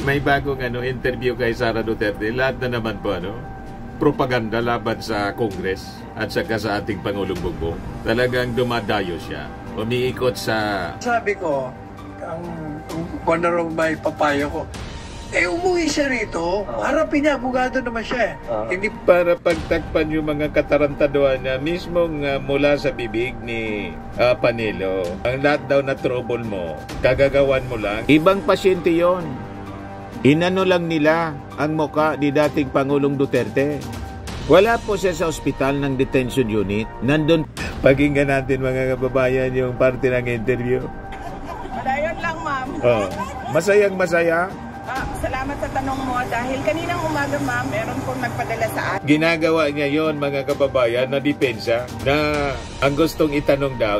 May bagong interview kay Sara Duterte. Lahat na naman po propaganda laban sa Congress at saka sa ating Pangulong Bongbong. Talagang dumadayo siya. Umiikot sa... Sabi ko, ang raw may papayo ko, umuwi siya rito. Harapin niya, abogado naman siya. Hindi para pagtakpan yung mga katarantaduhan na mismong mula sa bibig ni Panelo. Ang lahat daw na trouble mo, kagagawan mo lang. Ibang pasyente yon. Inano lang nila ang muka ni dating Pangulong Duterte. Wala po siya sa ospital ng detention unit. Nandun. Pakinggan natin mga kababayan yung parte ng interview. Madayon lang, ma'am. Masayang masaya. Salamat sa tanong mo dahil kaninang umaga, ma'am, meron pong nagpadala sa atin. Ginagawa niya yon mga kababayan na depensa na ang gustong itanong daw.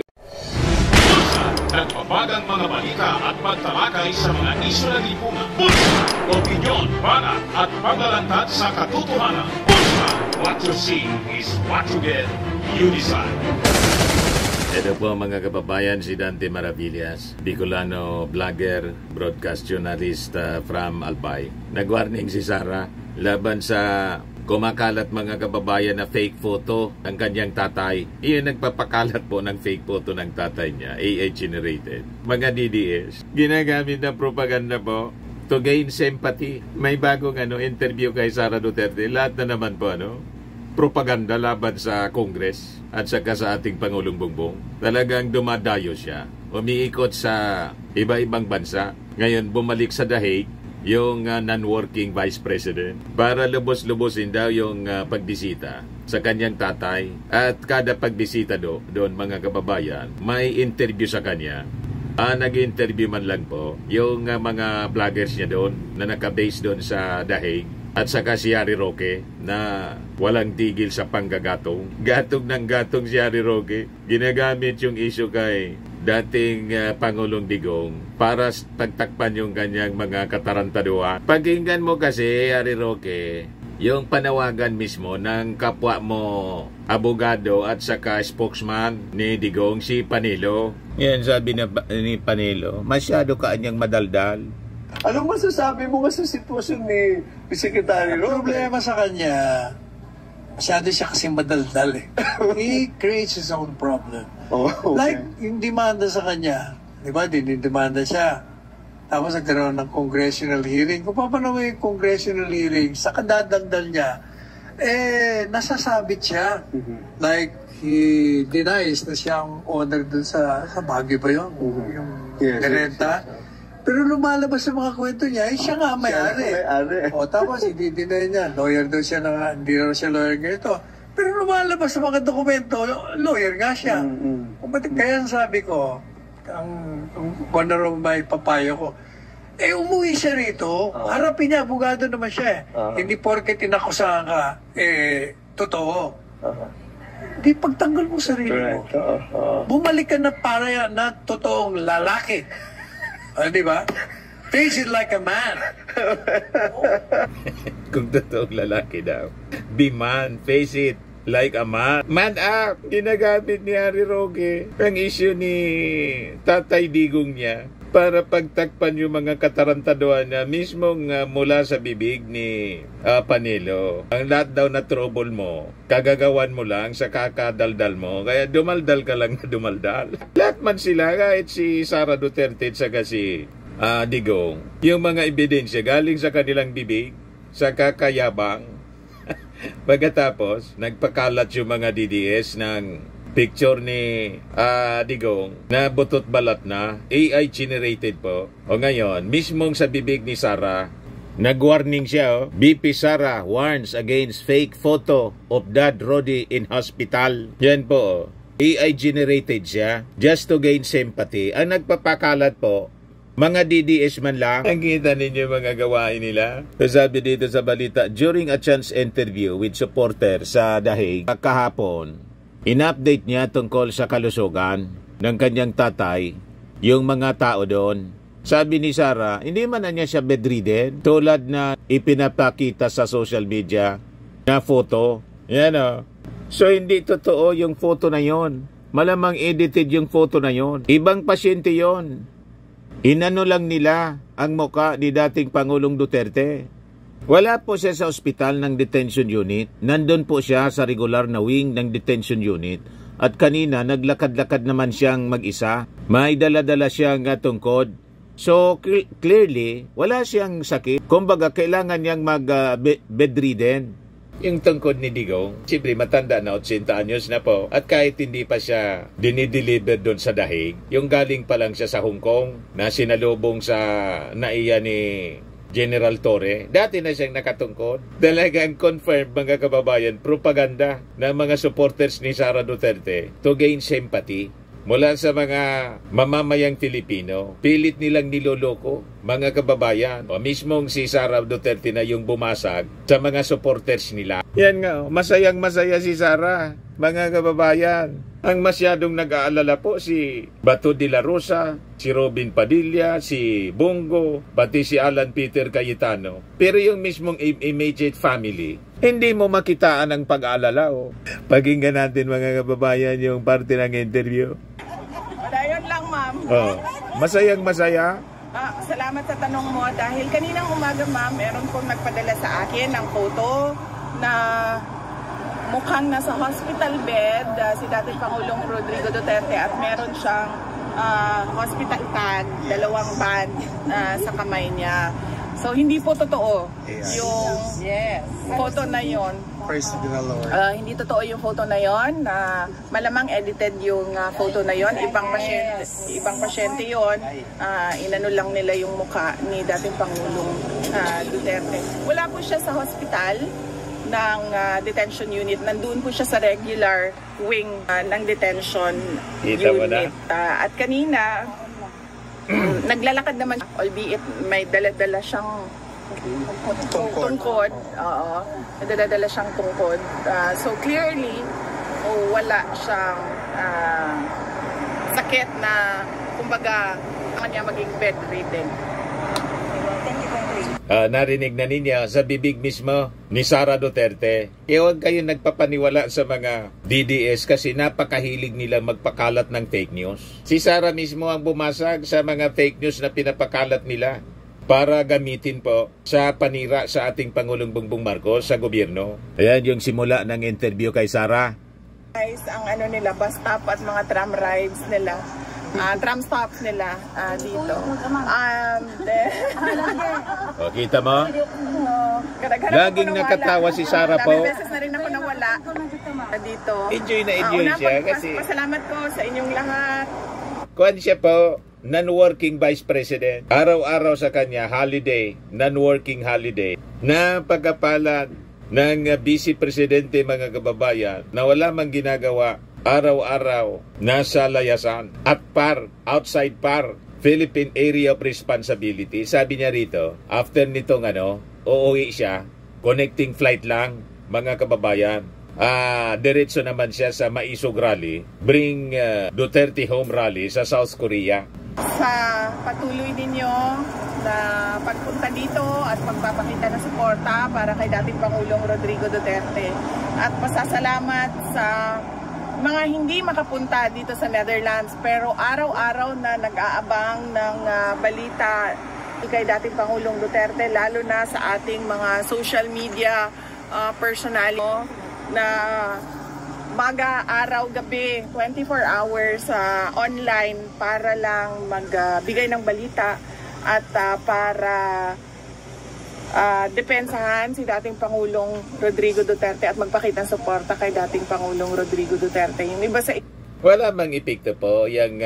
Nagpapagang mga balita at pagtalakay sa mga isyu na lipungan. Bulsa! Opinyon, banat at paglalantad sa katotohanan. Bulsa! What you see is what you get. You decide. Ito po mga kababayan, si Dante Maravillas, Bicolano vlogger, broadcast journalist from Albay. Nag-warning si Sara laban sa kumakalat mga kababayan na fake photo ng kanyang tatay. Iyon nagpapakalat po ng fake photo ng tatay niya, AI generated. Mga DDS, ginagamit na propaganda po to gain sympathy. May bagong interview kay Sara Duterte. Lahat na naman po propaganda laban sa Congress at saka sa ating Pangulong Bongbong. Talagang dumadayo siya. Umiikot sa iba-ibang bansa. Ngayon bumalik sa The Hague yung non-working Vice President para lubos-lubosin daw yung pagbisita sa kanyang tatay. At kada pagbisita doon mga kababayan, may interview sa kanya. Nag-interview man lang po yung mga vloggers niya doon na nakabase doon sa The Hague. At saka si Harry Roque na walang tigil sa panggagatong. Gatong ng gatong si Harry Roque. Ginagamit yung issue kay dating Pangulong Digong para pagtakpan yung kanyang mga katarantaduhan. Pakinggan mo kasi, Harry Roque, yung panawagan mismo ng kapwa mo abogado at saka spokesman ni Digong, si Panelo. Yan sabi ni Panelo, masyado ka anyang madaldal. Anong masasabi mo sa sitwasyon ni Secretary Roque? Ang problema sa kanya, masyado siya kasing madaldal eh. He creates his own problem. Okay. Like, yung demanda sa kanya, di ba, dinidemanda siya. Tapos nagkaroon ng congressional hearing. Kung paano yung congressional hearing, sa kadadagdal niya, nasasabit siya. Like, he denies na siyang owner dun sa Baguio ba yun? Yung renta. Pero lumalabas sa mga kwento niya, siya nga may-ari. Tapos i-deny niya, lawyer daw siya na, hindi daw siya lawyer ganito. Pero lumalabas sa mga dokumento, lawyer nga siya. Kaya sabi ko, ang raw may papayo ko, umuwi siya rito, harapin niya, abogado naman siya. Hindi porket inakusahan ka, totoo. Di pagtanggal mo sarili mo. Bumalik ka na para na totoong lalaki. Di ba? Face it like a man. Kung totoong lalaki daw. Be man, face it like a man. Man up! Ginagamit ni Harry Roque ang issue ni Tatay Digong niya para pagtakpan yung mga katarantaduhan na mismong mula sa bibig ni Panelo. Ang lahat daw na trouble mo, kagagawan mo lang sa kakadaldal mo. Kaya dumaldal ka lang na dumaldal. Lahat man sila, kahit si Sara Duterte at saka si Digong, yung mga ebidensya galing sa kanilang bibig, sa kakayabang. Pagkatapos, nagpakalat yung mga DDS ng picture ni Digong na butot balat na, AI generated po. O ngayon, mismong sa bibig ni Sara, nag-warning siya, BP Sara warns against fake photo of Dad Rody in hospital. Yan po, AI generated siya just to gain sympathy. Ang nagpapakalat po, mga DDS man lang. Ang kita ninyo mga gawain nila. Sabi dito sa balita, during a chance interview with supporter sa The Hague kahapon, in-update niya tungkol sa kalusugan ng kanyang tatay, yung mga tao doon. Sabi ni Sara, hindi man na niya siya bedridden, tulad na ipinapakita sa social media na photo. Yan o. So hindi totoo yung photo na yon. Malamang edited yung photo na yon. Ibang pasyente yon. Inano lang nila ang muka ni dating Pangulong Duterte. Wala po siya sa ospital ng detention unit. Nandun po siya sa regular na wing ng detention unit. At kanina, naglakad-lakad naman siyang mag-isa. May dala-dala siyang tungkod. So, clearly, wala siyang sakit. Kumbaga, kailangan niyang mag-bedridden. Yung tungkod ni Digong, siyempre matanda na, 80 anyos na po. At kahit hindi pa siya dinideliver doon sa dahig, yung galing pa lang siya sa Hong Kong, na sinalubong sa naiya ni General Torre, dati na siyang nakatungkod. Talagang confirmed, mga kababayan, propaganda ng mga supporters ni Sara Duterte to gain sympathy mula sa mga mamamayang Pilipino. Pilit nilang niloloko, mga kababayan. O mismong si Sara Duterte na yung bumasag sa mga supporters nila. Yan nga, masayang masaya si Sara, mga kababayan. Ang masyadong nag-aalala po si Bato de la Rosa, si Robin Padilla, si Bongo, pati si Alan Peter Cayetano. Pero yung mismong immediate family, hindi mo makitaan ang pag-aalala. Pakinggan natin, mga kababayan, yung parte ng interview. Ayun lang, ma'am. Masayang masaya. Salamat sa tanong mo dahil kaninang umaga, ma'am, meron pong nagpadala sa akin ng photo na mukhang nasa hospital bed si dating Pangulong Rodrigo Duterte at meron siyang hospital tag, 2 band sa kamay niya. So hindi po totoo yung photo na yon. Hindi totoo yung photo na yon. Malamang edited yung photo na yon. Ibang pasyente yon. Inano lang nila yung mukha ni dating Pangulong Duterte. Wala po siya sa hospital ng detention unit. Nandun po siya sa regular wing ng detention unit. At kanina, naglalakad naman, albeit may dala-dala siyang tungkod. Oo, may dala-dala siyang tungkod. So clearly, wala siyang sakit na, kumbaga, kanya maging bedridden. Narinig na ninyo sa bibig mismo ni Sara Duterte. Huwag kayo nagpapaniwala sa mga DDS kasi napakahilig nila magpakalat ng fake news. Si Sara mismo ang bumasag sa mga fake news na pinapakalat nila para gamitin po sa panira sa ating Pangulong Bongbong Marcos sa gobyerno. Ayan yung simula ng interview kay Sara. Guys, ang ano nila, bus stop at mga tram rides nila. Tram stops nila dito. Kita mo? Laging nakatawa si Sara po. Dami beses na rin ako nawala dito. Enjoy na enjoy siya kasi pasalamat ko sa inyong lahat. Kuan siya po, non-working vice president. Araw-araw sa kanya, holiday, non-working holiday. Napagkapalan ng vice presidente, mga kababayan, na wala mang ginagawa. Araw-araw, nasa layasan at outside Philippine Area of Responsibility. Sabi niya rito, after nitong uuwi siya, connecting flight lang, mga kababayan. Diretso naman siya sa Maisog Rally, Bring Duterte Home Rally sa South Korea. Sa patuloy ninyo na pagpunta dito at pagpapakita ng suporta para kay dating Pangulong Rodrigo Duterte. At pasasalamat sa mga hindi makapunta dito sa Netherlands pero araw-araw na nag-aabang ng balita kay dating Pangulong Duterte, lalo na sa ating mga social media personal na maga, araw, gabi, 24 hours online para lang magbigay ng balita at para depensahan si dating Pangulong Rodrigo Duterte at magpakita ng suporta kay dating Pangulong Rodrigo Duterte. Yung iba sa wala mang epekto po yung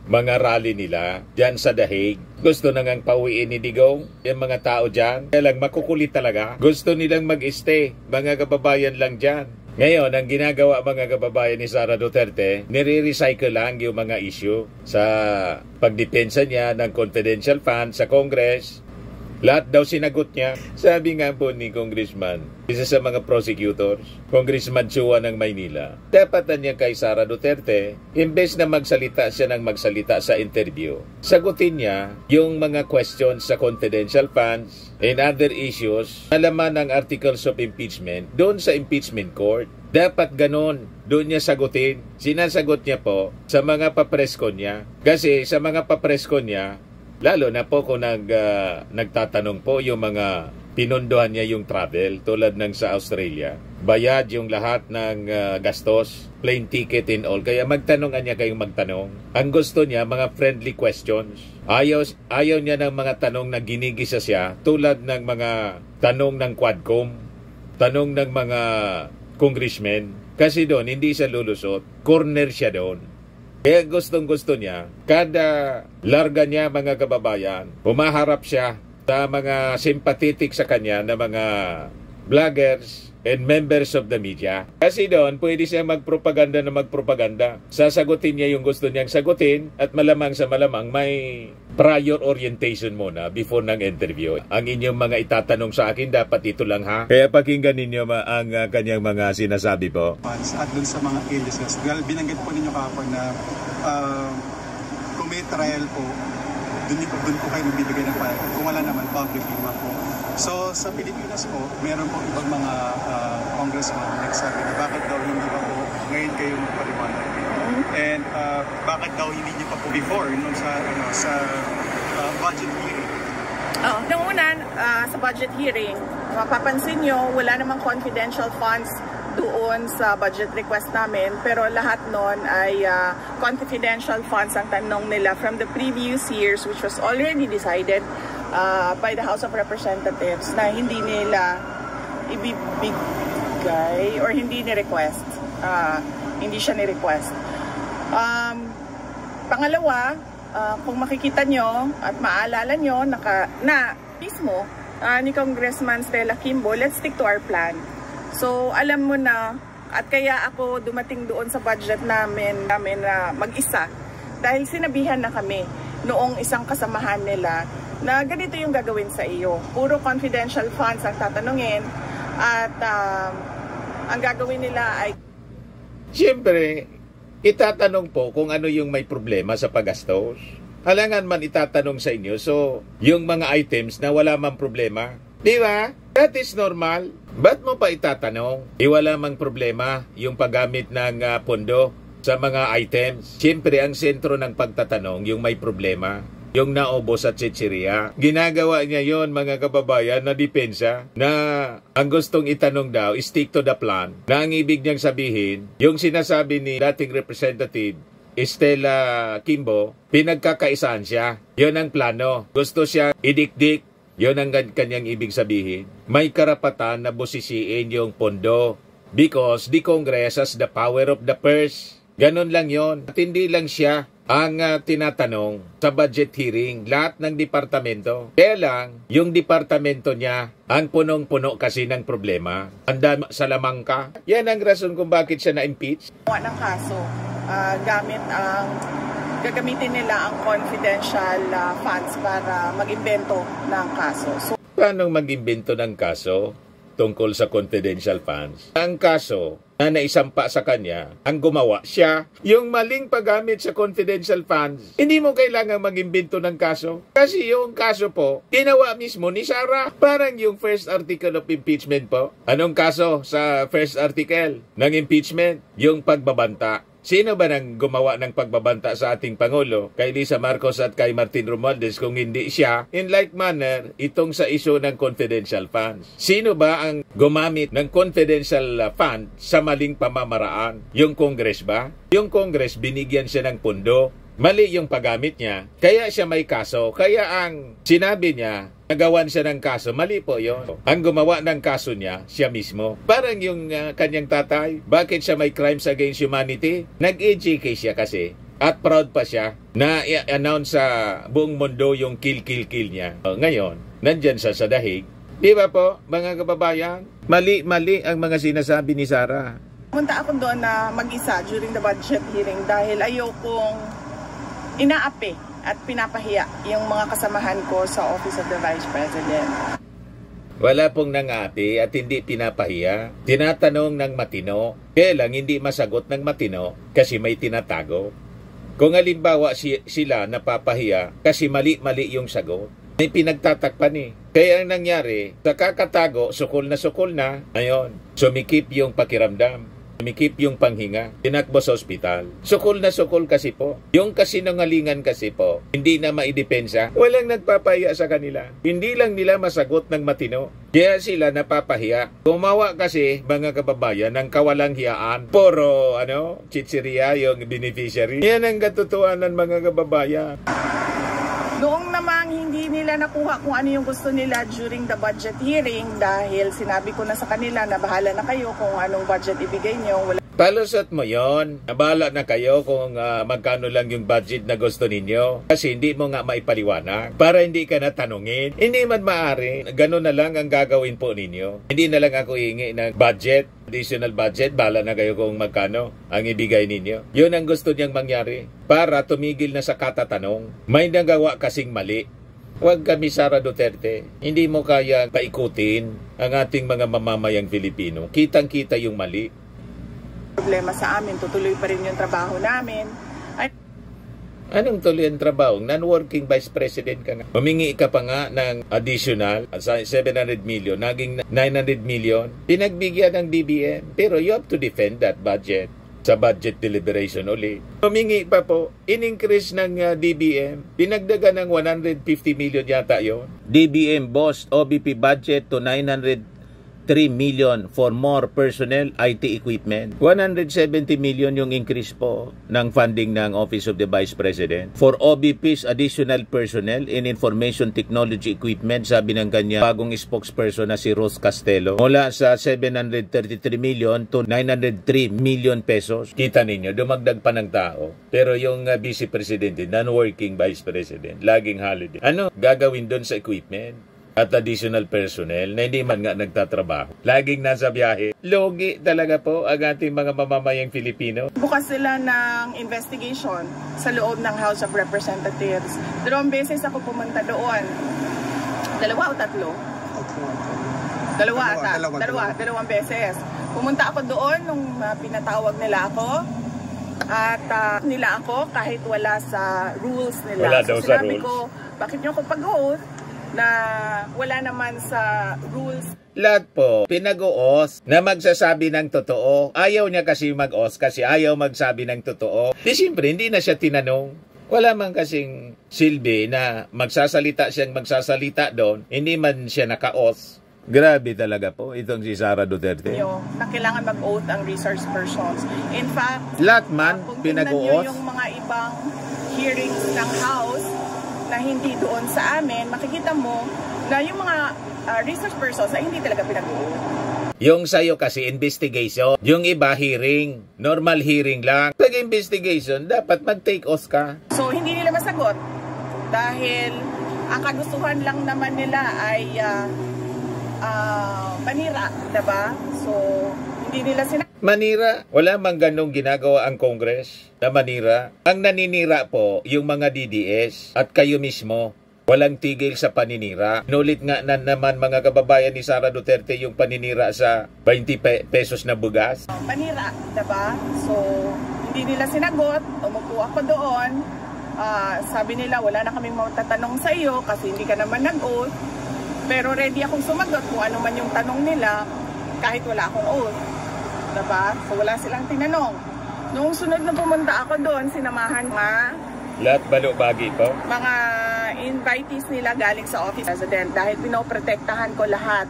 mga rally nila dyan sa Dahig. Gusto na ngang pauwiin ni Digong yung mga tao dyan. Kaya lang makukulit talaga. Gusto nilang mag-stay, mga kababayan lang dyan. Ngayon, ang ginagawa, mga kababayan ni Sara Duterte, nire-recycle lang yung mga issue sa pagdepensa niya ng confidential funds sa Congress. Lahat daw sinagot niya. Sabi nga po ni Congressman, isa sa mga prosecutors, Congressman Chua ng Maynila, dapat na niya kay Sara Duterte, imbes na magsalita siya ng magsalita sa interview, sagutin niya yung mga questions sa confidential funds and other issues na laman ng articles of impeachment doon sa impeachment court. Dapat ganon. Doon niya sagutin. Sinasagot niya po sa mga papresko niya. Kasi sa mga papresko niya, lalo na po kung nagtatanong po yung mga pinunduhan niya yung travel tulad ng sa Australia. Bayad yung lahat ng gastos, plane ticket and all. Kaya magtanongan niya kayong magtanong. Ang gusto niya, mga friendly questions. Ayaw niya ng mga tanong na ginigisa siya tulad ng mga tanong ng Quadcom, tanong ng mga congressmen. Kasi doon, hindi siya lulusot. Corner siya doon. Kaya gustong-gusto niya, kada larga niya mga kababayan, pumaharap siya sa mga sympathetic sa kanya na mga vloggers and members of the media. Kasi doon, pwede siya magpropaganda na magpropaganda. Sasagutin niya yung gusto niyang sagutin at malamang sa malamang may prior orientation muna before ng interview. Ang inyong mga itatanong sa akin, dapat ito lang ha. Kaya pakinggan ninyo ang kanyang mga sinasabi po. At dun sa mga illnesses, dahil binanggit po ninyo kahapon na kung may trial po, dun po kayo magbibigay ng payag. Kung wala naman, publicly po. So sa Pilipinas po, meron po ibang mga congressman nagsabi na bakit daw hindi pa po ngayon kayo magpaliwanag. And bakit daw hindi niyo pa po before nung sa budget hearing? Nung una, sa budget hearing, mapapansin nyo, wala namang confidential funds doon sa budget request namin, pero lahat nun ay confidential funds ang tanong nila from the previous years, which was already decided by the House of Representatives na hindi nila ibibigay or hindi ni-request. Hindi siya ni-request. Pangalawa, kung makikita nyo at maalala nyo na mismo ni Congressman Stella Kimbo, let's stick to our plan. So alam mo na, at kaya ako dumating doon sa budget namin na mag-isa dahil sinabihan na kami noong isang kasamahan nila na ganito yung gagawin sa iyo. Puro confidential funds ang tatanungin at ang gagawin nila ay... Siyempre, itatanong po kung ano yung may problema sa paggastos. Halangan man itatanong sa inyo, so yung mga items na wala mang problema. Di ba? That is normal. Ba't mo pa itatanong? Wala mang problema yung paggamit ng pondo sa mga items. Siyempre, ang sentro ng pagtatanong, yung may problema. Yung naubos sa chichirya. Ginagawa niya yon mga kababayan na depensa na ang gustong itanong daw, stick to the plan. Na ang ibig niyang sabihin, yung sinasabi ni dating Representative Stella Kimbo, pinagkakaisaan siya. Yon ang plano. Gusto siya idikdik. Yon ang kanyang ibig sabihin. May karapatan na busisiin yung pondo because the Congress has the power of the purse. Ganon lang yon. At hindi lang siya ang tinatanong sa budget hearing, lahat ng departamento. Kaya lang, yung departamento niya, ang punong-puno kasi ng problema. Anda sa lamang ka. Yan ang rason kung bakit siya na-impeach. Ng kaso, gagamitin nila ang confidential funds para mag-imbento ng kaso. So, paano mag-imbento ng kaso tungkol sa confidential funds? Ang kaso na naisampa sa kanya, ang gumawa siya, yung maling paggamit sa confidential funds. Hindi mo kailangan mag-imbento ng kaso. Kasi yung kaso po, ginawa mismo ni Sara. Parang yung first article of impeachment po. Anong kaso sa first article ng impeachment? Yung pagbabanta. Sino ba nang gumawa ng pagbabanta sa ating Pangulo? Kay Lisa Marcos at kay Martin Romualdez kung hindi siya. In like manner, itong sa issue ng confidential funds. Sino ba ang gumamit ng confidential fund sa maling pamamaraan? Yung Congress ba? Yung Congress, binigyan siya ng pundo. Mali yung paggamit niya. Kaya siya may kaso. Kaya ang sinabi niya, nagawan siya ng kaso. Mali po yon. Ang gumawa ng kaso niya, siya mismo. Parang yung kanyang tatay. Bakit siya may crimes against humanity? Nag-educate siya kasi. At proud pa siya na i-announce sa buong mundo yung kill niya. Ngayon, nandyan siya sa dahig. Di ba po, mga kababayan? Mali ang mga sinasabi ni Sara. Punta ako doon na mag-isa during the budget hearing dahil ayokong inaapi at pinapahiya yung mga kasamahan ko sa Office of the Vice President. Wala pong nangaapi at hindi pinapahiya. Tinatanong ng matino, kaya lang hindi masagot ng matino kasi may tinatago. Kung halimbawa sila napapahiya kasi mali-mali yung sagot, may pinagtatakpan eh. Kaya ang nangyari, sa kakatago, sukol na, ayun, sumikip yung pakiramdam. Tumikip yung panghinga. Tinakbo sa ospital. Sukol na sukol kasi po. Yung kasinungalingan kasi po, hindi na maidepensa. Walang nagpapahiya sa kanila. Hindi lang nila masagot ng matino. Kaya sila napapahiya. Gumawa kasi, mga kababayan, ng kawalang hiyaan. Puro, chichiriya yung beneficiary. Yan ang katotohanan, mga kababayan. Noong namang hindi nila nakuha kung ano yung gusto nila during the budget hearing dahil sinabi ko na sa kanila na bahala na kayo kung anong budget ibigay nyo. Palusot mo yon. Nabahala na kayo kung magkano lang yung budget na gusto ninyo. Kasi hindi mo nga maipaliwanag para hindi ka natanungin. Hindi man maaari. Ganun na lang ang gagawin po ninyo. Hindi na lang ako hingi ng budget, additional budget. Bahala na kayo kung magkano ang ibigay ninyo. Yun ang gusto niyang mangyari para tumigil na sa katatanong. May nagawa kasing mali. Huwag kami, Sara Duterte. Hindi mo kaya paikutin ang ating mga mamamayang Pilipino. Kitang-kita yung mali. Problema sa amin, tutuloy pa rin yung trabaho namin. Anong tuloy ang trabaho? Non-working vice president ka nga. Humingi ka pa nga ng additional 700 million, naging 900 million. Pinagbigyan ng DBM. Pero you have to defend that budget sa budget deliberation uli. Humingi pa po, in-increase ng DBM. Pinagdagan ng 150 million yata yon. DBM boss OBP budget to 903 million for more personnel, IT equipment. 170 million yung increase po ng funding ng Office of the Vice President. For OBP's additional personnel in information technology equipment, sabi ng kanya bagong spokesperson na si Rose Castelo, mula sa 733 million to 903 million pesos. Kita ninyo, dumagdag pa ng tao. Pero yung Vice Presidente, non-working Vice President, laging holiday. Ano gagawin doon sa equipment? At additional personnel na hindi man nga nagtatrabaho. Laging nasa biyahe. Logi talaga po ang ating mga mamamayang Filipino. Bukas sila ng investigation sa loob ng House of Representatives. 2 beses ako pumunta doon. 2 o 3? 2 beses. Pumunta ako doon nung pinatawag nila ako. At nila ako kahit wala sa rules nila. Wala daw sa sinabi rules. ko, bakit nyo ako pag-oath na wala naman sa rules? Lahat po, pinag-uos na magsasabi ng totoo. Ayaw niya kasi mag-os kasi ayaw magsabi ng totoo. Di siyempre, hindi na siya tinanong. Wala man kasing silbi na magsasalita doon, hindi man siya naka-os. Grabe talaga po itong si Sara Duterte. Na kailangan mag-oath ang resource persons. In fact, lahat man kung pinag-uos. yung mga ibang hearings ng House na hindi doon sa amin, makikita mo na yung mga resource persons ay hindi talaga pinag-uos. Yung sa'yo kasi investigation, yung iba hearing, normal hearing lang. Pag investigation, dapat mag-take oath ka. So hindi nila masagot dahil ang kagustuhan lang naman nila ay manira, diba? So hindi nila manira. Wala mang ganong ginagawa ang Congress na manira. Ang naninira po, yung mga DDS at kayo mismo. Walang tigil sa paninira. Nulit nga na naman mga kababayan ni Sara Duterte yung paninira sa 20 pesos na bugas. Panira, diba? So hindi nila sinagot. Umupo ako doon. Sabi nila, wala na kaming matatanong sa iyo kasi hindi ka naman nag-oath. Pero ready akong sumagot kung ano man yung tanong nila kahit wala akong oath. Diba? So wala silang tinanong. Noong sunod na pumunta ako doon, sinamahan lahat balo-bagi po? Mga invitees nila galing sa Office of the President dahil pinoprotektahan ko lahat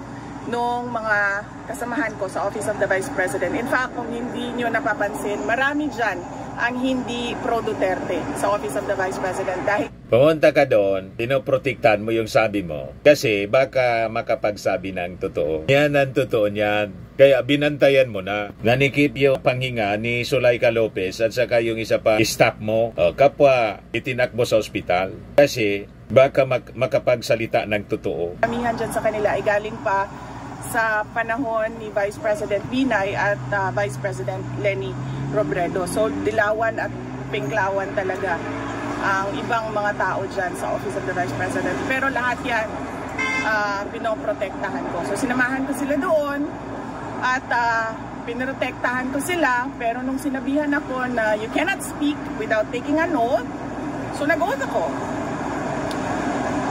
nung mga kasamahan ko sa Office of the Vice President. In fact, kung hindi nyo napapansin, marami dyan ang hindi pro-Duterte sa Office of the Vice President. Dahil pumunta ka doon, pinoprotektahan mo yung sabi mo. Kasi baka makapagsabi ng totoo. Yan ang totoo niyan. Kaya binantayan mo na. Nanikip yung panghinga ni Zuleika Lopez at saka yung isa pa staff mo. Kapwa itinakbo sa ospital. Kasi baka makapagsalita ng totoo. Kamihan dyan sa kanila ay galing pa sa panahon ni Vice President Binay at Vice President Leni Robredo. So dilawan at pinklawan talaga ang ibang mga tao dyan sa Office of the Vice President. Pero lahat yan pinoprotektahan ko. So sinamahan ko sila doon at pinoprotektahan ko sila. Pero nung sinabihan ako na you cannot speak without taking an oath, so nag-oath ako.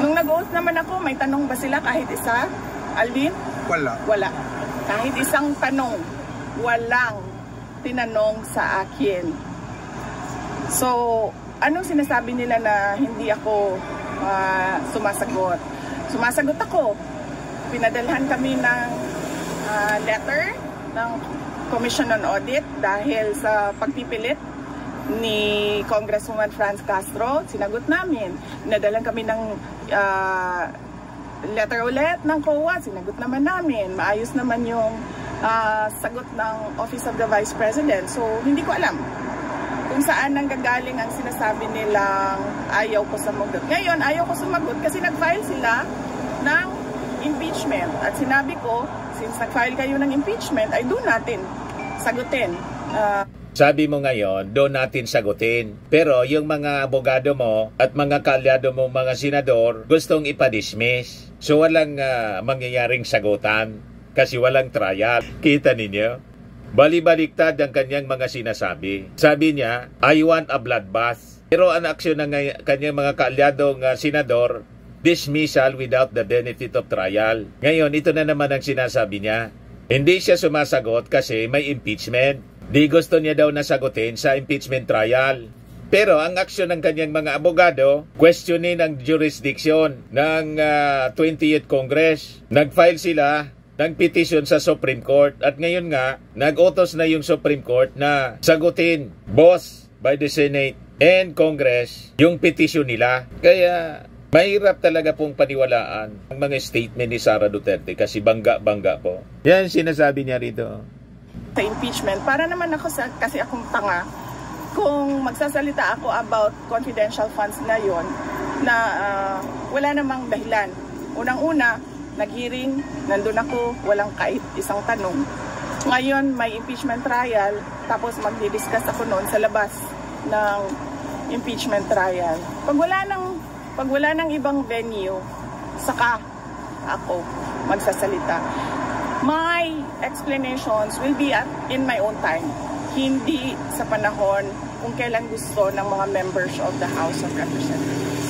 Nung nag-oath naman ako, may tanong ba sila kahit isa? Alvin? Wala. Wala. Kahit isang tanong. Walang tinanong sa akin. So, anong sinasabi nila na hindi ako sumasagot? Sumasagot ako. Pinadalhan kami ng letter ng Commission on Audit dahil sa pagpipilit ni Congresswoman Franz Castro. Sinagot namin. Pinadalhan kami ng letter ulit ng COA. Sinagot naman namin. Maayos naman yung sagot ng Office of the Vice President. So, hindi ko alam kung saan nanggagaling ang sinasabi nilang ayaw ko sumagot. Ngayon, ayaw ko sumagot kasi nag-file sila ng impeachment. At sinabi ko, since nag-file kayo ng impeachment, ay doon natin sagutin. Sabi mo ngayon, doon natin sagutin. Pero yung mga abogado mo at mga kaalyado mo, mga senador, gustong ipadismiss. So walang mangyayaring sagutan kasi walang trial. Kita ninyo? Bali-baliktad ang kanyang mga sinasabi. Sabi niya, I want a bloodbath. Pero ang aksyon ng kanyang mga kaalyadong senador, dismissal without the benefit of trial. Ngayon, ito na naman ang sinasabi niya. Hindi siya sumasagot kasi may impeachment. Di gusto niya daw nasagutin sa impeachment trial. Pero ang aksyon ng kanyang mga abogado, questionin ang jurisdiction ng 20th Congress. Nag-file sila ng petition sa Supreme Court at ngayon nga, nag-utos na yung Supreme Court na sagutin, both by the Senate and Congress, yung petition nila. Kaya mahirap talaga pong paniwalaan ang mga statement ni Sara Duterte kasi bangga-bangga po. Yan sinasabi niya rito. Sa impeachment, para naman ako kasi akong tanga kung magsasalita ako about confidential funds na yon na wala namang dahilan. Unang-una, nag-hearing, nandun ako, walang kahit isang tanong. Ngayon, may impeachment trial, tapos magdi-discuss ako noon sa labas ng impeachment trial. Pag wala nang ibang venue, saka ako magsasalita. My explanations will be in my own time. Hindi sa panahon kung kailan gusto ng mga members of the House of Representatives.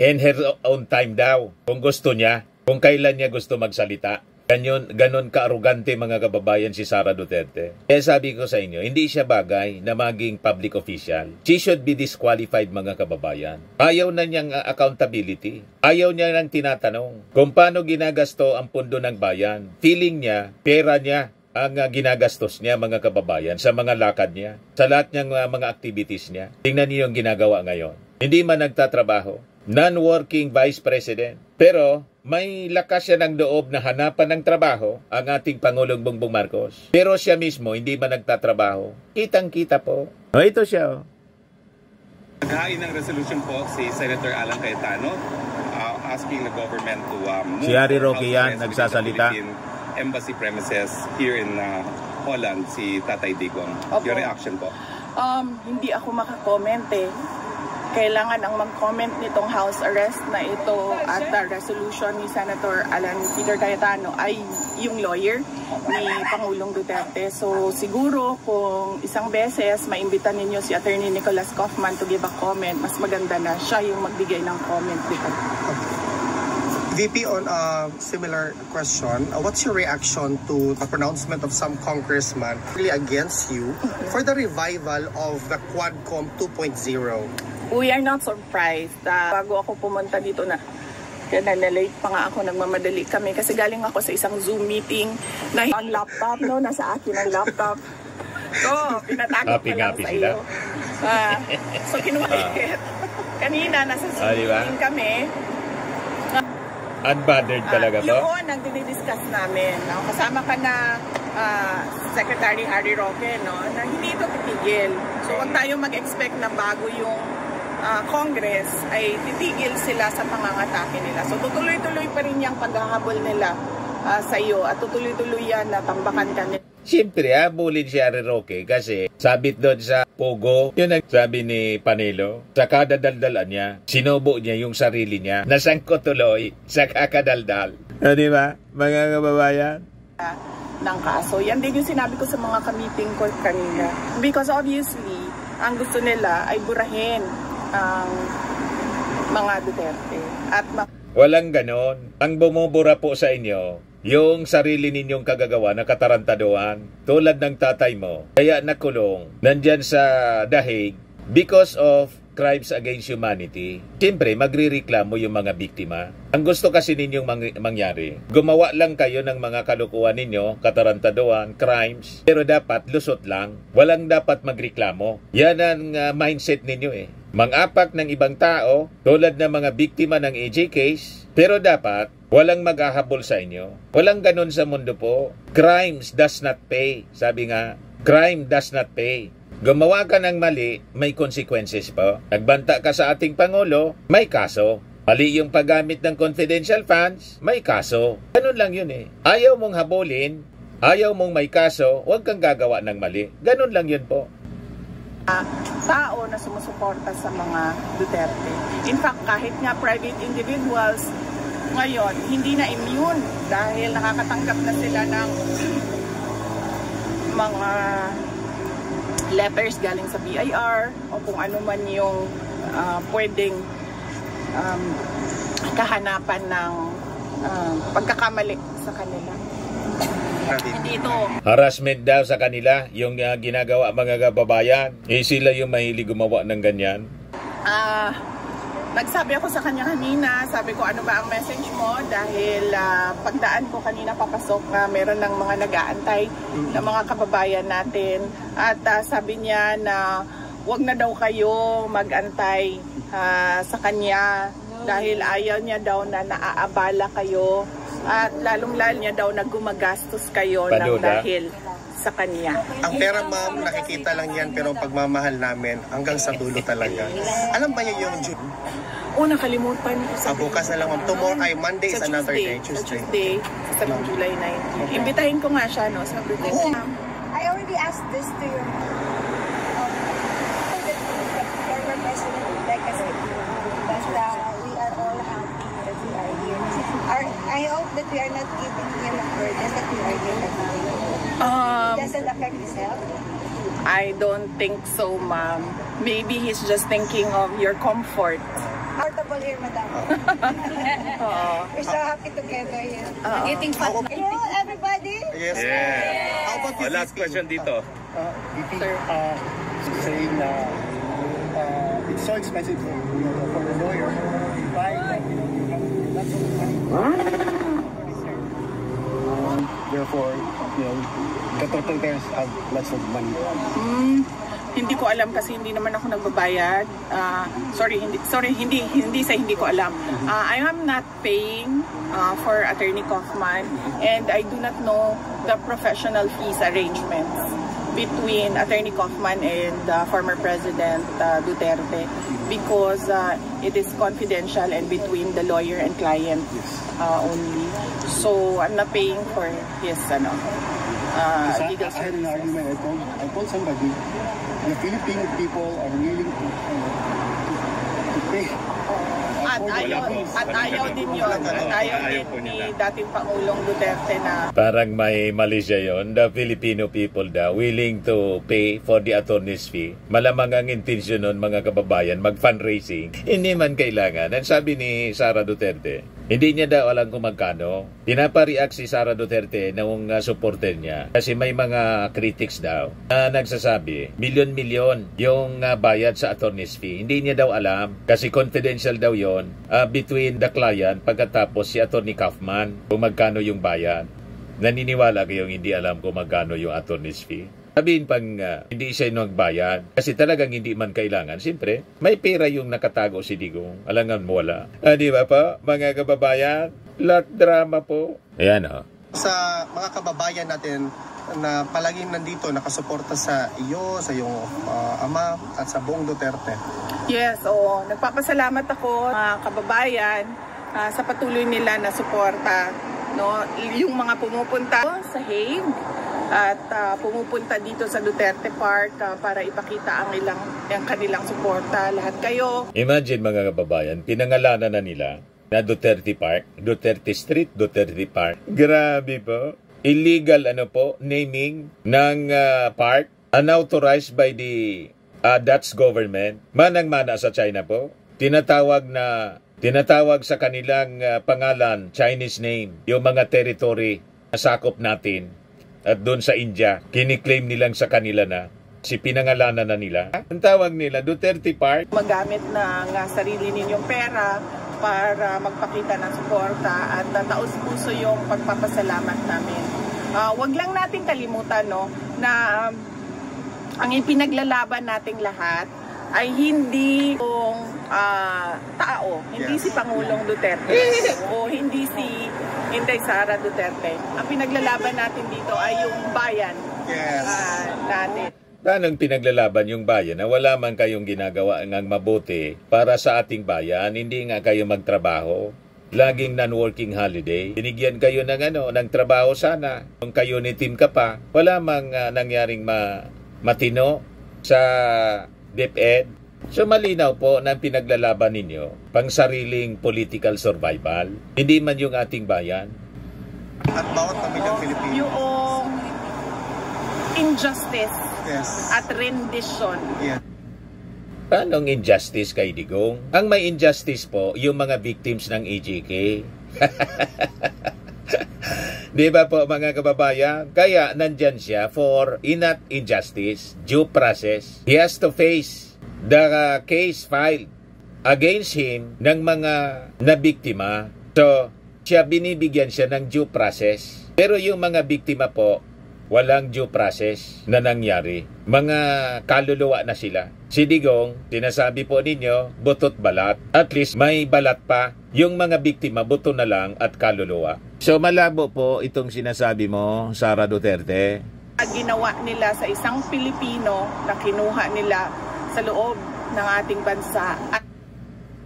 In her own time daw, kung gusto niya, kung kailan niya gusto magsalita. Ganon ka-arugante mga kababayan si Sara Duterte. Kaya sabi ko sa inyo, hindi siya bagay na maging public official. She should be disqualified mga kababayan. Ayaw na niyang accountability. Ayaw niya nang tinatanong kung paano ginagasto ang pundo ng bayan. Feeling niya, pera niya ang ginagastos niya mga kababayan sa mga lakad niya, sa lahat niyang mga activities niya. Tingnan niyo yung ginagawa ngayon. Hindi man nagtatrabaho. Non-working Vice President. Pero may lakas siya ng loob na hanapan ng trabaho ang ating Pangulong Bongbong Marcos. Pero siya mismo hindi man nagtatrabaho. Kitang-kita po. O ito siya. Naghain ng resolution po si Senator Alan Cayetano asking the government to move si Harry Roque yan nagsasalita. Embassy premises here in Holland, si Tatay Digong. Opo. Your reaction po? Hindi ako makakomment eh. Kailangan ang mag-comment nitong house arrest na ito at the resolution ni Senator Alan Peter Cayetano ay yung lawyer ni Pangulong Duterte. So siguro kung isang beses maimbita ninyo si Attorney Nicholas Kaufman to give a comment, mas maganda na siya yung magbigay ng comment dito. VP, on a similar question, what's your reaction to the pronouncement of some congressmen really against you for the revival of the Quadcom 2.0? We are not surprised. Bago ako pumunta dito na late pa nga ako, nagmamadali kami kasi galing ako sa isang Zoom meeting na ang laptop, no? Nasa akin ang laptop. So, pinatago ko lang sa iyo. So, kinuha kanina, nasa Zoom meeting kami. Unbothered talaga po? Yun ang dinidiscuss namin. No? Kasama ka na Secretary Harry Roque, no? Na hindi ito titigil. So, huwag tayo mag-expect na bago yung Congress ay titigil sila sa pangangatake nila. So, tutuloy-tuloy pa rin yung paghahabol nila sa iyo at tutuloy-tuloy yan na tambakan ka nila. Siyempre, habulin si Harry Roque kasi sabit doon sa Pogo. Yun ang sabi ni Panelo. Sa kadadaldalan niya, sinubo niya yung sarili niya. Nasangkot tuloy sa kakadaldal. Di ba, mga kababayan? Ng kaso. Yan din yung sinabi ko sa mga ka-meeting ko kanina. Because obviously, ang gusto nila ay burahin ang mga Duterte. At walang ganon. Ang bumubura po sa inyo, yung sarili ninyong kagagawa na katarantaduhan tulad ng tatay mo kaya nakulong nandyan sa dahig because of crimes against humanity. Siyempre, magrireklamo yung mga biktima. Ang gusto kasi ninyong mangyari, gumawa lang kayo ng mga kalukuhan ninyo, katarantaduhan, crimes, pero dapat lusot lang. Walang dapat magreklamo. Yan ang mindset ninyo eh. Mang-apak ng ibang tao, tulad ng mga biktima ng AJ case, pero dapat walang maghahabol sa inyo. Walang ganun sa mundo po. Crimes does not pay. Sabi nga, crime does not pay. Gumawa ka ng mali, may consequences po. Nagbanta ka sa ating Pangulo, may kaso. Mali yung paggamit ng confidential funds, may kaso. Ganun lang yun eh. Ayaw mong habulin, ayaw mong may kaso, huwag kang gagawa ng mali. Ganun lang yun po. Tao na sumusuporta sa mga Duterte. In fact, kahit nga private individuals, ngayon, hindi na immune dahil nakakatanggap na sila ng mga letters galing sa BIR o kung ano man yung pwedeng kahanapan ng pagkakamali sa kanila. Hindi ito. Harassment daw sa kanila, yung ginagawa mga kababayan. Sila yung mahilig gumawa ng ganyan. Nagsabi ako sa kanya kanina, sabi ko ano ba ang message mo dahil pagdaan ko kanina papasok meron ng mga nag-aantay ng mga kababayan natin at sabi niya na wag na daw kayo mag-antay sa kanya dahil ayaw niya daw na naaabala kayo at lalong-lalo niya daw na gumagastos kayo ng dahil sa kanya. Ang pera ma'am, nakikita lang yan pero ang pagmamahal namin hanggang sa dulo talaga. Alam ba niya yung June? Nakalimutan ko. Bukas na lang ma'am. Tomorrow ay Monday is another day. Tuesday. Sa July 19. Imbitahin ko nga siya, no? Sabi ko. I already asked this to your former president, like I said, that we are all happy that we are here. I hope that we are not giving him a burden that we are here. Doesn't affect his health? I don't think so, ma'am. Maybe he's just thinking of your comfort. Comfortable here, madam. We're so happy together here. Getting fun. Hello, everybody. Yes. Yeah. How about you? Last question dito. Saying it's so expensive for the lawyer to buy lots of money. Therefore, the total bears have lots of money. Hindi ko alam kasi hindi naman ako nagbabayad. Hindi ko alam. I am not paying for Attorney Kaufman and I do not know the professional fees arrangements between Attorney Kaufman and former President Duterte because it is confidential and between the lawyer and client only. So I'm not paying for his legal I had an argument. I told somebody the Philippine people are willing to pay. At ayaw din yun. Ayaw din ni dating Pangulong Duterte na Parang may mali siya yun. The Filipino people daw willing to pay for the attorney's fee. Malamang ang intensyon nun mga kababayan, mag-fundraising. Hindi man kailangan. Ang sabi ni Sara Duterte, hindi niya daw alam kung magkano. Pinapa-react si Sara Duterte noong supporter niya. Kasi may mga critics daw na nagsasabi, milyon-milyon yung bayad sa attorney's fee. Hindi niya daw alam kasi confidential daw yon between the client pagkatapos si Attorney Kaufman kung magkano yung bayad. Naniniwala kayong hindi alam kung magkano yung attorney's fee? Sabihin pang hindi siya nagbayad kasi talagang hindi man kailangan. Siyempre, may pera yung nakatago si Digong. Alangan mo wala. Di ba po, mga kababayan? Lot drama po. Ayan o. Sa mga kababayan natin na palaging nandito, nakasuporta sa iyo, sa iyong ama at sa buong Duterte. Yes, oo. Nagpapasalamat ako mga kababayan sa patuloy nila na suporta. No? Yung mga pumupunta sa Hague at pumupunta dito sa Duterte Park para ipakita ang kanilang suporta. Lahat kayo. Imagine mga kababayan, pinangalanan na nila na Duterte Park, Duterte Street, Duterte Park. Grabe po. Illegal naming ng park unauthorized by the Dutch government. Manang-mana sa China po. Tinatawag na Tinatawag sa kanilang pangalan, Chinese name, yung mga territory na sakop natin. At doon sa India, kiniklaim nilang sa kanila na. Pinangalanan na nila. Ang tawag nila, Duterte Park. Magamit ng sarili ninyong pera para magpakita ng suporta at taus-puso yung pagpapasalamat namin. Wag lang natin kalimutan na ang ipinaglalaban nating lahat ay hindi yung tao, hindi si Pangulong Duterte o hindi si Inday Sara Duterte. Ang pinaglalaban natin dito ay yung bayan natin. Anong pinaglalaban yung bayan na wala man kayong ginagawa ng mabuti para sa ating bayan, hindi nga kayo magtrabaho. Laging non-working holiday. Binigyan kayo ng trabaho sana. Kung kayo ni Team ka pa, wala mang nangyaring matino sa DepEd. So malinaw po na pinaglalaban ninyo pang sariling political survival. Hindi man yung ating bayan. At bawat pamilyang Pilipino. Yung injustice at rendition. Yeah. Anong injustice kay Digong? Ang may injustice po, yung mga victims ng EJK. Di ba po mga kababayan? Kaya nandyan siya for not injustice, due process. He has to face the case filed against him ng mga nabiktima. So, binibigyan siya ng due process. Pero yung mga biktima po, walang due process na nangyari. Mga kaluluwa na sila. Si Digong, sinasabi po ninyo, butot balat. At least may balat pa. Yung mga biktima, buto na lang at kaluluwa. So malabo po itong sinasabi mo, Sara Duterte. Ginawa nila sa isang Pilipino na kinuha nila sa loob ng ating bansa.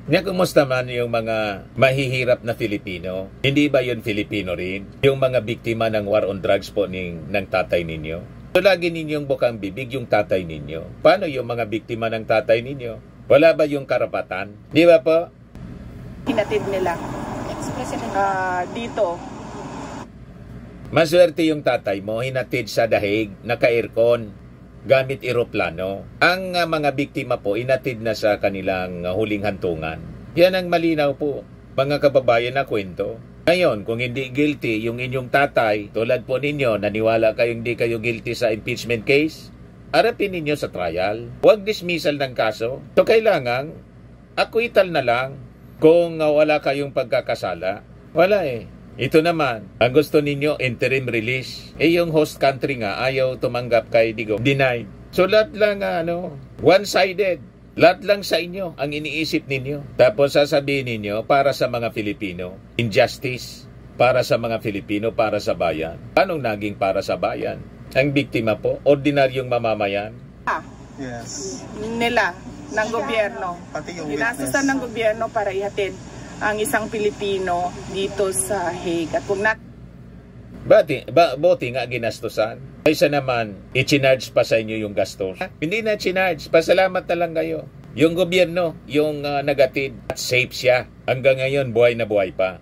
Kumusta man yung mga mahihirap na Filipino? Hindi ba yun Filipino rin? Yung mga biktima ng war on drugs po ng tatay ninyo? So lagi ninyong bukang bibig yung tatay ninyo. Paano yung mga biktima ng tatay ninyo? Wala ba yung karapatan? Di ba po? Hinatid nila dito. Maswerte yung tatay mo, hinatid sa dahig, naka-aircon, gamit eroplano. Ang mga biktima po, inatid na sa kanilang huling hantungan. Yan ang malinaw po, mga kababayan na kwento. Ngayon, kung hindi guilty yung inyong tatay, tulad po ninyo, naniwala kayong hindi kayo guilty sa impeachment case, harapin ninyo sa trial. Huwag dismissal ng kaso. So, kailangan, acquittal na lang kung wala kayong pagkakasala. Wala eh. Ito naman, ang gusto ninyo, interim release. Yung host country nga, ayaw tumanggap kay Digong. Denied. So lahat lang, one-sided. Lahat lang sa inyo ang iniisip ninyo. Tapos sasabihin ninyo, para sa mga Filipino, injustice. Para sa mga Filipino, para sa bayan. Anong naging para sa bayan? Ang biktima po, ordinaryong mamamayan. Yes. Nila, ng gobyerno. Pati yung Ginastusan ng gobyerno para ihatid ang isang Pilipino dito sa Hague. At kung Buti nga ginastusan. Kaysa naman, i-charge pa sa inyo yung gastos. Hindi na charge, pasalamat na lang kayo. Yung gobyerno, yung nagatid, at safe siya. Hanggang ngayon, buhay na buhay pa.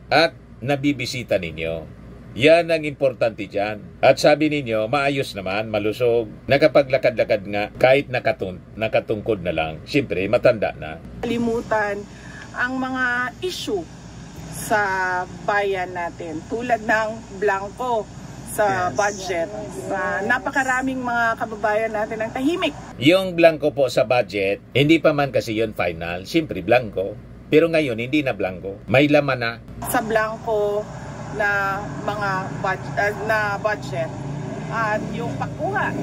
At nabibisita ninyo. Yan ang importante dyan. At sabi ninyo, maayos naman, malusog. Nakapaglakad-lakad nga, kahit nakatungkod na lang. Siyempre, matanda na. Kalimutan ang mga issue sa bayan natin tulad ng blanco sa budget. Napakaraming mga kababayan natin ang tahimik. Yung blanco po sa budget, hindi pa man kasi yun final. Siyempre blanco. Pero ngayon hindi na blanco. May laman na. Sa blanco na mga budget at yung pakuha.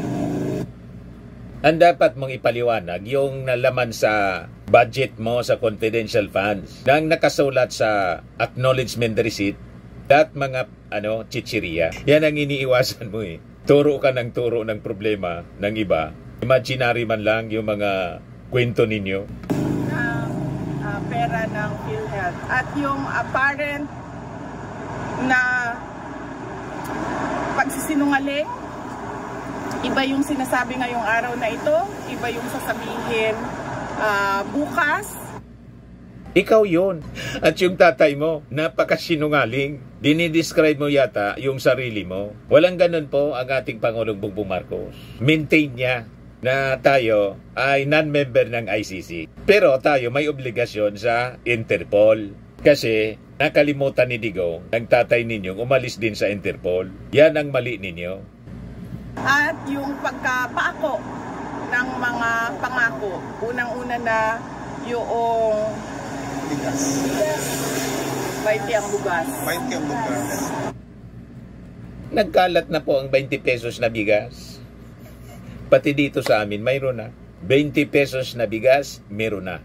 Ang dapat mong ipaliwanag yung nalaman sa budget mo sa confidential funds nang nakasulat sa acknowledgement receipt at mga chichiriya. Yan ang iniiwasan mo eh. Turo ka ng turo ng problema ng iba. Imaginary man lang yung mga kwento ninyo. Pera ng PhilHealth at yung apparent na pagsisinungaling. Iba yung sinasabi ngayong araw na ito, iba yung sasabihin bukas. Ikaw yun. At yung tatay mo, napakasinungaling. Dinidescribe mo yata yung sarili mo. Walang ganun po ang ating Pangulong Bongbong Marcos. Maintain niya na tayo ay non-member ng ICC. Pero tayo may obligasyon sa Interpol. Kasi nakalimutan ni Digong, ang tatay ninyong umalis din sa Interpol. Yan ang mali ninyo. At yung pagkapako ng mga pangako, unang-una na yung Bigas. 20 ang bugas. 20 ang bugas. Nagkalat na po ang 20 pesos na bigas. Pati dito sa amin, mayroon na. 20 pesos na bigas, meron na.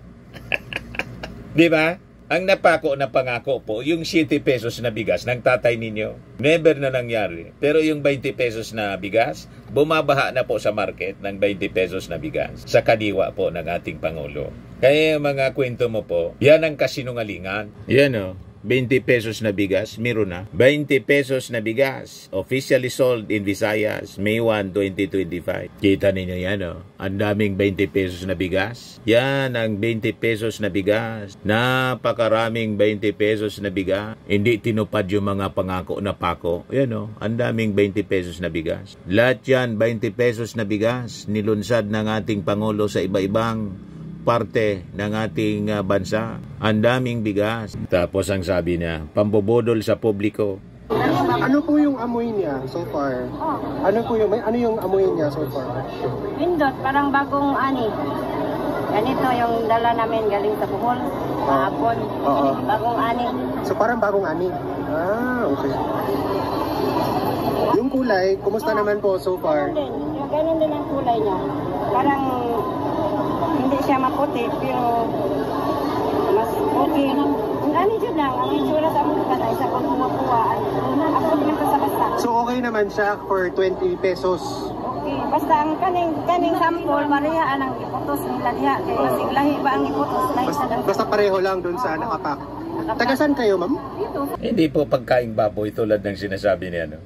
Di ba? Ang napako na pangako po, yung 7 pesos na bigas ng tatay ninyo, never na nangyari. Pero yung 20 pesos na bigas, bumabaha na po sa market ng 20 pesos na bigas sa kadiwa po ng ating Pangulo. Kaya yung mga kwento mo po, yan ang kasinungalingan. Yan o. 20 pesos na bigas, meron na. 20 pesos na bigas, officially sold in Visayas, May 1, 2025. Kita ninyo yan, oh. Ang daming 20 pesos na bigas. Yan ang 20 pesos na bigas. Napakaraming 20 pesos na bigas. Hindi tinupad yung mga pangako na pako. Yan, oh. Ang daming 20 pesos na bigas. Lahat yan, 20 pesos na bigas. Nilunsad ng ating Pangulo sa iba-ibang parte ng ating bansa. Ang daming bigas. Tapos ang sabi niya, pambobodol sa publiko. Ano po yung amoy niya so far? Ano yung amoy niya so far? Pindot, parang bagong ani. Ganito yung dala namin galing sa Bohol. Kahapon. Bagong ani. So parang bagong ani? Ah, okay. Yung kulay, kumusta naman po so far? Ganun din ang kulay niya. Parang hindi siya maputi, pero mas okay. Ano dyan lang, ang itsura sa mga kanay sa pagkumakuhaan. Ako din sa basta. So okay naman siya for 20 pesos? Okay, basta ang kaning sample, marihaan ang iputos ng lahiya. Kaya kasi lahi ba ang iputos? Basta pareho lang dun sa nakapak. Tagasan kayo, ma'am? Hindi po pagkaing baboy tulad ng sinasabi niya, no?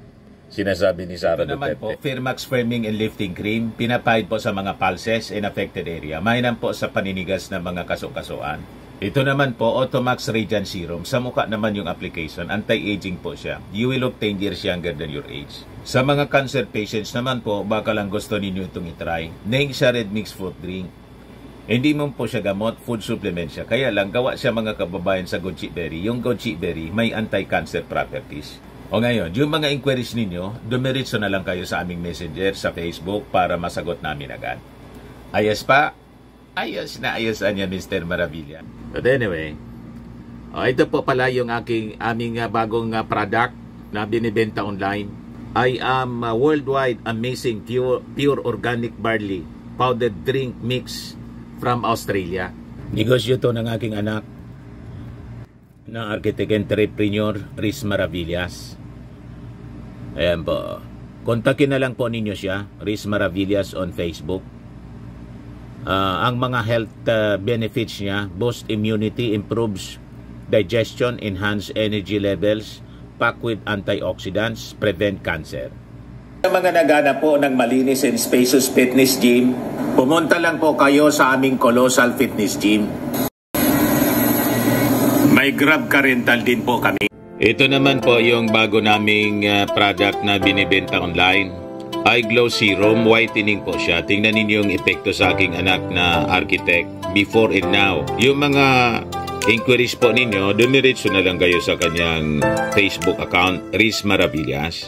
Sinasabi ni Sara Duterte. Po, Firmax Firming and Lifting Cream, pinapahid po sa mga pulses in affected area. Mainam po sa paninigas ng mga kaso-kasuan. Ito naman po, Automax Radiant Serum. Sa mukha naman yung application, anti-aging po siya. You will look 10 years younger than your age. Sa mga cancer patients naman po, baka lang gusto ninyo itong itry. Neng siya red mixed fruit drink. Hindi mo po siya gamot, food supplement siya. Kaya lang, gawa siya mga kababayan sa goji berry. Yung goji berry, may anti-cancer properties. O ngayon, yung mga inquiries ninyo, dumiritso na lang kayo sa aming messenger sa Facebook para masagot namin agad. Ayos pa? Ayos na ayosan niya, Mr. Maravilla. But anyway, ito po pala yung aming bagong product na binibenta online. I am worldwide amazing pure organic barley powdered drink mix from Australia. Negosyo to ng aking anak na architect entrepreneur Riz Maravillas. Ayan po. Kontakin na lang po ninyo siya, Riz Maravillas on Facebook. Ang mga health benefits niya, boost immunity, improves digestion, enhance energy levels, packed with antioxidants, prevent cancer. Sa mga naghanap po ng malinis and spacious fitness gym, pumunta lang po kayo sa aming Colossal Fitness Gym. May Grab Car Rental din po kami. Ito naman po yung bago naming product na binibenta online. Eye Glow Serum, whitening po siya. Tingnan ninyo yung epekto sa aking anak na architect before and now. Yung mga inquiries po ninyo, dumiretso na lang kayo sa kanyang Facebook account, Riz Maravillas.